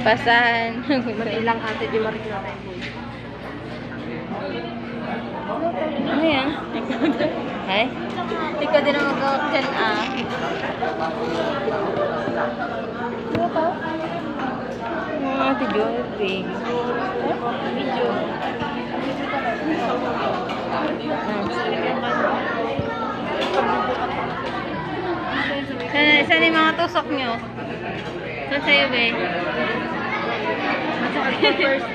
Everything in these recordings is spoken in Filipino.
Pasahan. Ilang ate di marik na tayo. Ano yan? Ay? Ikaw din ang mag-out dyan, ah. Ano pa? Ate Joy. Video. Saan yung mga tusok nyo? Saan sa'yo, be? First dose.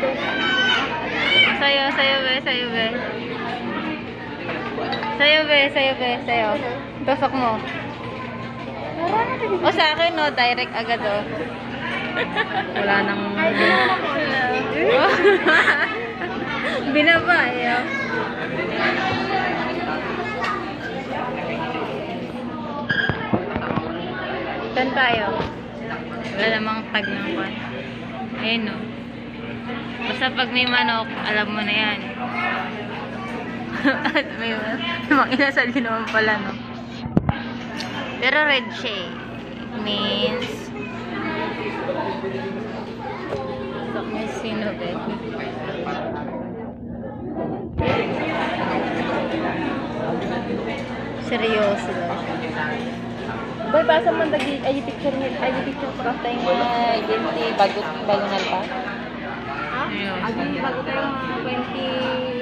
Sa'yo, be. Sa'yo, be. Tusok mo. O sa akin, no? Direct agad, oh. Wala nang... Binaba, eh, oh. Saan tayo? Wala namang tag ng kwan. Ayun, no? Basta pag may manok, alam mo na yan. At may mga inasal din naman pala, no? Pero red siya, eh. Means... may sinubed. Seryoso daw siya. Boy, basa man lagi ay picture pa Patay nga, identity, bago nalpa. Ha? Agi bago tayo 20